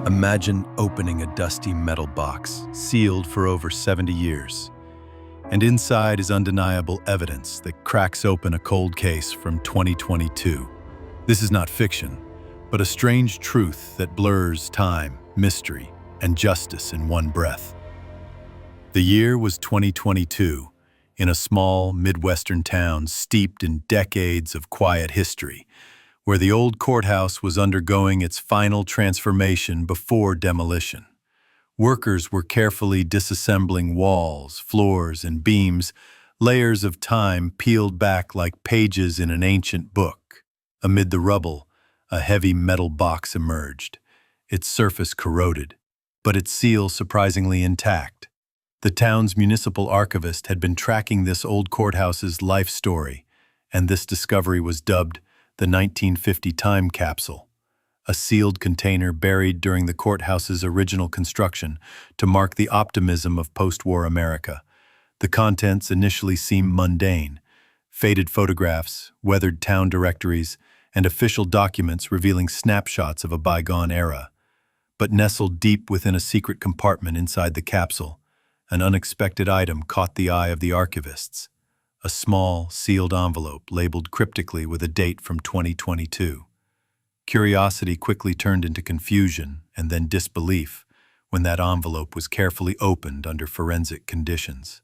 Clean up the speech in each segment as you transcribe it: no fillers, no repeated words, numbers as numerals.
Imagine opening a dusty metal box, sealed for over 70 years. And inside is undeniable evidence that cracks open a cold case from 2022. This is not fiction, but a strange truth that blurs time, mystery, and justice in one breath. The year was 2022, in a small Midwestern town steeped in decades of quiet history, where the old courthouse was undergoing its final transformation before demolition. Workers were carefully disassembling walls, floors, and beams, layers of time peeled back like pages in an ancient book. Amid the rubble, a heavy metal box emerged, its surface corroded, but its seal surprisingly intact. The town's municipal archivist had been tracking this old courthouse's life story, and this discovery was dubbed the 1950 time capsule, a sealed container buried during the courthouse's original construction to mark the optimism of post-war America. The contents initially seemed mundane: faded photographs, weathered town directories, and official documents revealing snapshots of a bygone era. But nestled deep within a secret compartment inside the capsule, an unexpected item caught the eye of the archivists: a small, sealed envelope labeled cryptically with a date from 2022. Curiosity quickly turned into confusion and then disbelief when that envelope was carefully opened under forensic conditions.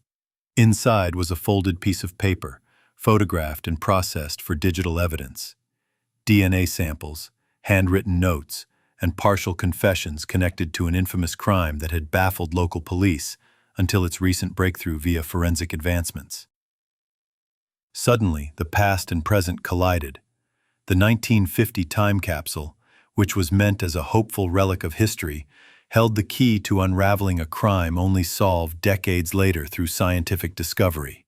Inside was a folded piece of paper, photographed and processed for digital evidence. DNA samples, handwritten notes, and partial confessions connected to an infamous crime that had baffled local police until its recent breakthrough via forensic advancements. Suddenly, the past and present collided. The 1950 time capsule, which was meant as a hopeful relic of history, held the key to unraveling a crime only solved decades later through scientific discovery.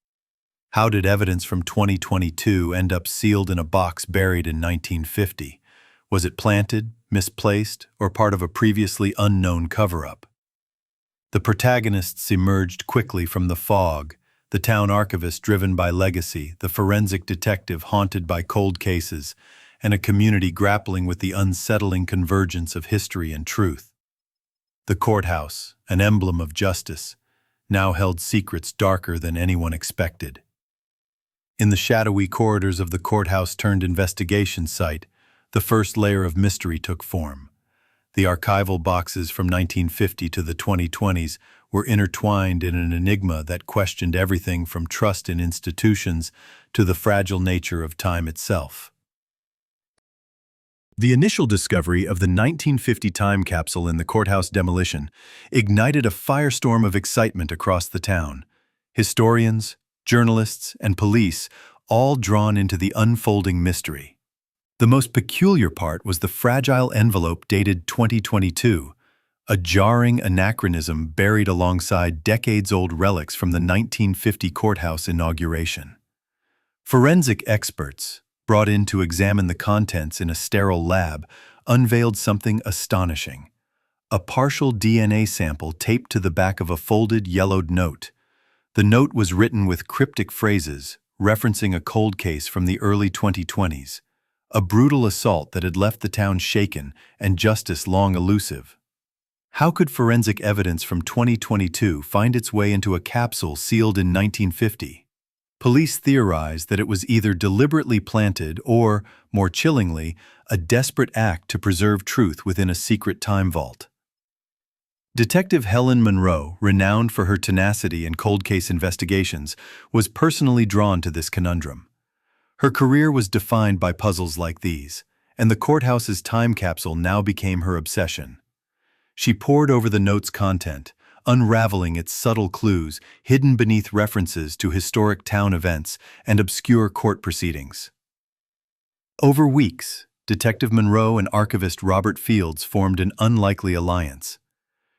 How did evidence from 2022 end up sealed in a box buried in 1950? Was it planted, misplaced, or part of a previously unknown cover-up? The protagonists emerged quickly from the fog: the town archivist driven by legacy, the forensic detective haunted by cold cases, and a community grappling with the unsettling convergence of history and truth. The courthouse, an emblem of justice, now held secrets darker than anyone expected. In the shadowy corridors of the courthouse-turned-investigation site, the first layer of mystery took form. The archival boxes from 1950 to the 2020s were intertwined in an enigma that questioned everything from trust in institutions to the fragile nature of time itself. The initial discovery of the 1950 time capsule in the courthouse demolition ignited a firestorm of excitement across the town. Historians, journalists, and police all drawn into the unfolding mystery. The most peculiar part was the fragile envelope dated 2022, a jarring anachronism buried alongside decades-old relics from the 1950 courthouse inauguration. Forensic experts, brought in to examine the contents in a sterile lab, unveiled something astonishing: a partial DNA sample taped to the back of a folded, yellowed note. The note was written with cryptic phrases, referencing a cold case from the early 2020s. A brutal assault that had left the town shaken and justice long elusive. How could forensic evidence from 2022 find its way into a capsule sealed in 1950? Police theorized that it was either deliberately planted or, more chillingly, a desperate act to preserve truth within a secret time vault. Detective Helen Monroe, renowned for her tenacity in cold case investigations, was personally drawn to this conundrum. Her career was defined by puzzles like these, and the courthouse's time capsule now became her obsession. She pored over the note's content, unraveling its subtle clues hidden beneath references to historic town events and obscure court proceedings. Over weeks, Detective Monroe and archivist Robert Fields formed an unlikely alliance.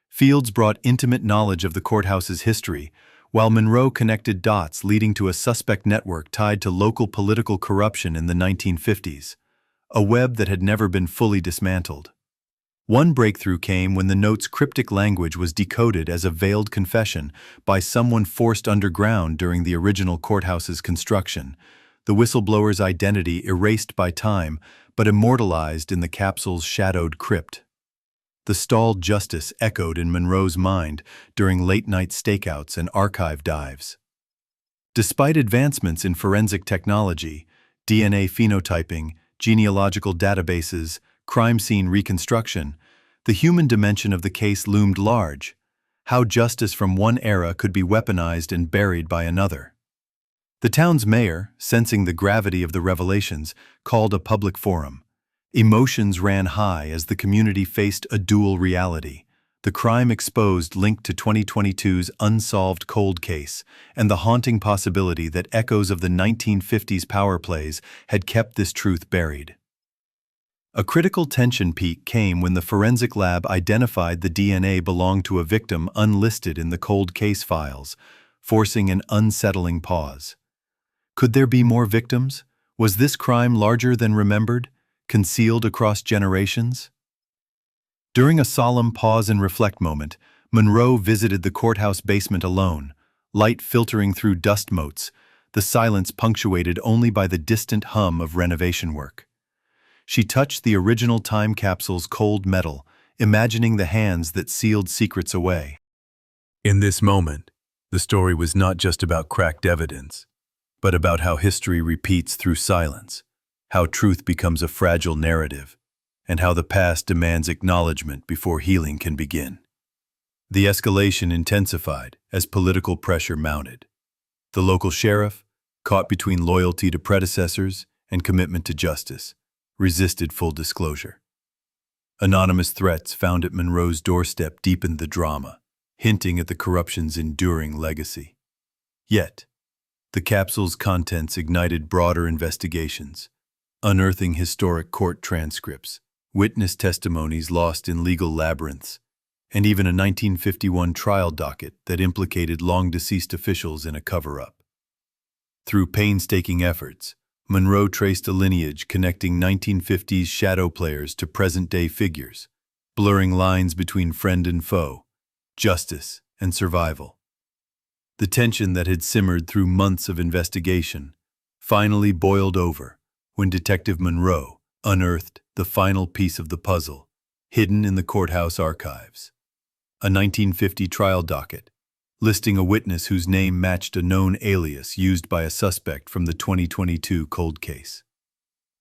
Fields brought intimate knowledge of the courthouse's history, while Monroe connected dots leading to a suspect network tied to local political corruption in the 1950s, a web that had never been fully dismantled. One breakthrough came when the note's cryptic language was decoded as a veiled confession by someone forced underground during the original courthouse's construction, the whistleblower's identity erased by time but immortalized in the capsule's shadowed crypt. The stalled justice echoed in Monroe's mind during late-night stakeouts and archive dives. Despite advancements in forensic technology, DNA phenotyping, genealogical databases, crime scene reconstruction, the human dimension of the case loomed large. How justice from one era could be weaponized and buried by another. The town's mayor, sensing the gravity of the revelations, called a public forum. Emotions ran high as the community faced a dual reality: the crime exposed linked to 2022's unsolved cold case, and the haunting possibility that echoes of the 1950s power plays had kept this truth buried. A critical tension peak came when the forensic lab identified the DNA belonged to a victim unlisted in the cold case files, forcing an unsettling pause. Could there be more victims? Was this crime larger than remembered, concealed across generations? During a solemn pause and reflect moment, Monroe visited the courthouse basement alone, light filtering through dust motes, the silence punctuated only by the distant hum of renovation work. She touched the original time capsule's cold metal, imagining the hands that sealed secrets away. In this moment, the story was not just about cracked evidence, but about how history repeats through silence, how truth becomes a fragile narrative, and how the past demands acknowledgement before healing can begin. The escalation intensified as political pressure mounted. The local sheriff, caught between loyalty to predecessors and commitment to justice, resisted full disclosure. Anonymous threats found at Monroe's doorstep deepened the drama, hinting at the corruption's enduring legacy. Yet, the capsule's contents ignited broader investigations, unearthing historic court transcripts, witness testimonies lost in legal labyrinths, and even a 1951 trial docket that implicated long-deceased officials in a cover-up. Through painstaking efforts, Monroe traced a lineage connecting 1950s shadow players to present-day figures, blurring lines between friend and foe, justice and survival. The tension that had simmered through months of investigation finally boiled over when Detective Monroe unearthed the final piece of the puzzle, hidden in the courthouse archives. A 1950 trial docket, listing a witness whose name matched a known alias used by a suspect from the 2022 cold case.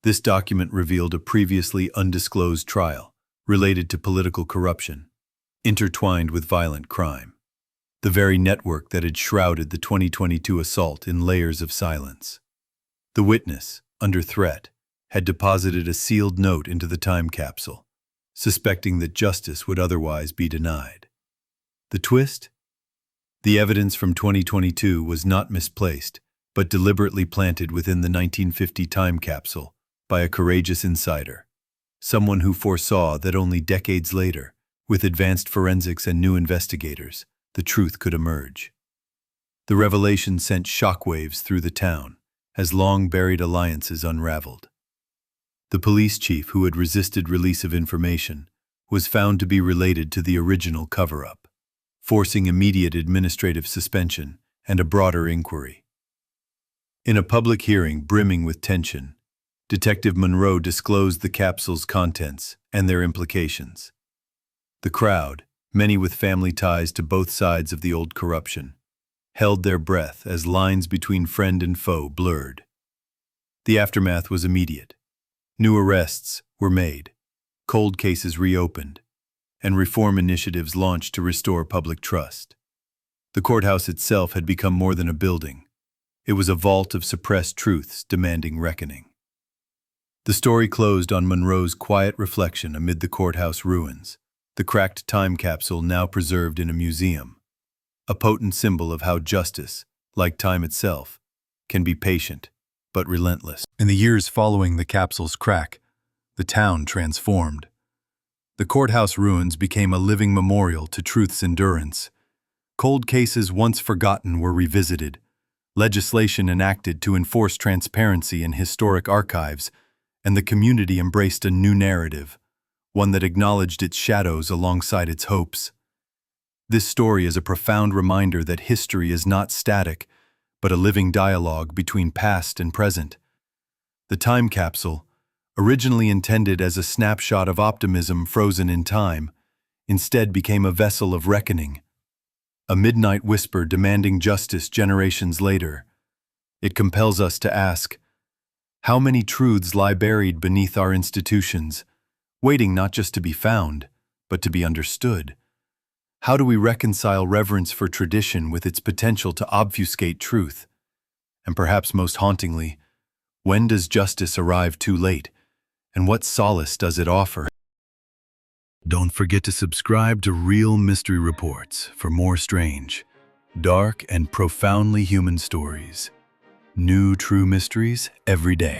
This document revealed a previously undisclosed trial related to political corruption, intertwined with violent crime. The very network that had shrouded the 2022 assault in layers of silence. The witness, under threat, had deposited a sealed note into the time capsule, suspecting that justice would otherwise be denied. The twist? The evidence from 2022 was not misplaced, but deliberately planted within the 1950 time capsule by a courageous insider, someone who foresaw that only decades later, with advanced forensics and new investigators, the truth could emerge. The revelation sent shockwaves through the town as long-buried alliances unraveled. The police chief who had resisted release of information was found to be related to the original cover-up, forcing immediate administrative suspension and a broader inquiry. In a public hearing brimming with tension, Detective Monroe disclosed the capsule's contents and their implications. The crowd, many with family ties to both sides of the old corruption, held their breath as lines between friend and foe blurred. The aftermath was immediate. New arrests were made, cold cases reopened, and reform initiatives launched to restore public trust. The courthouse itself had become more than a building. It was a vault of suppressed truths demanding reckoning. The story closed on Monroe's quiet reflection amid the courthouse ruins, the cracked time capsule now preserved in a museum, a potent symbol of how justice, like time itself, can be patient but relentless. In the years following the capsule's crack, the town transformed. The courthouse ruins became a living memorial to truth's endurance. Cold cases once forgotten were revisited, legislation enacted to enforce transparency in historic archives, and the community embraced a new narrative, one that acknowledged its shadows alongside its hopes. This story is a profound reminder that history is not static, but a living dialogue between past and present. The time capsule, originally intended as a snapshot of optimism frozen in time, instead became a vessel of reckoning, a midnight whisper demanding justice generations later. It compels us to ask, how many truths lie buried beneath our institutions, waiting not just to be found, but to be understood? How do we reconcile reverence for tradition with its potential to obfuscate truth? And perhaps most hauntingly, when does justice arrive too late, and what solace does it offer? Don't forget to subscribe to Real Mystery Reports for more strange, dark, and profoundly human stories. New true mysteries every day.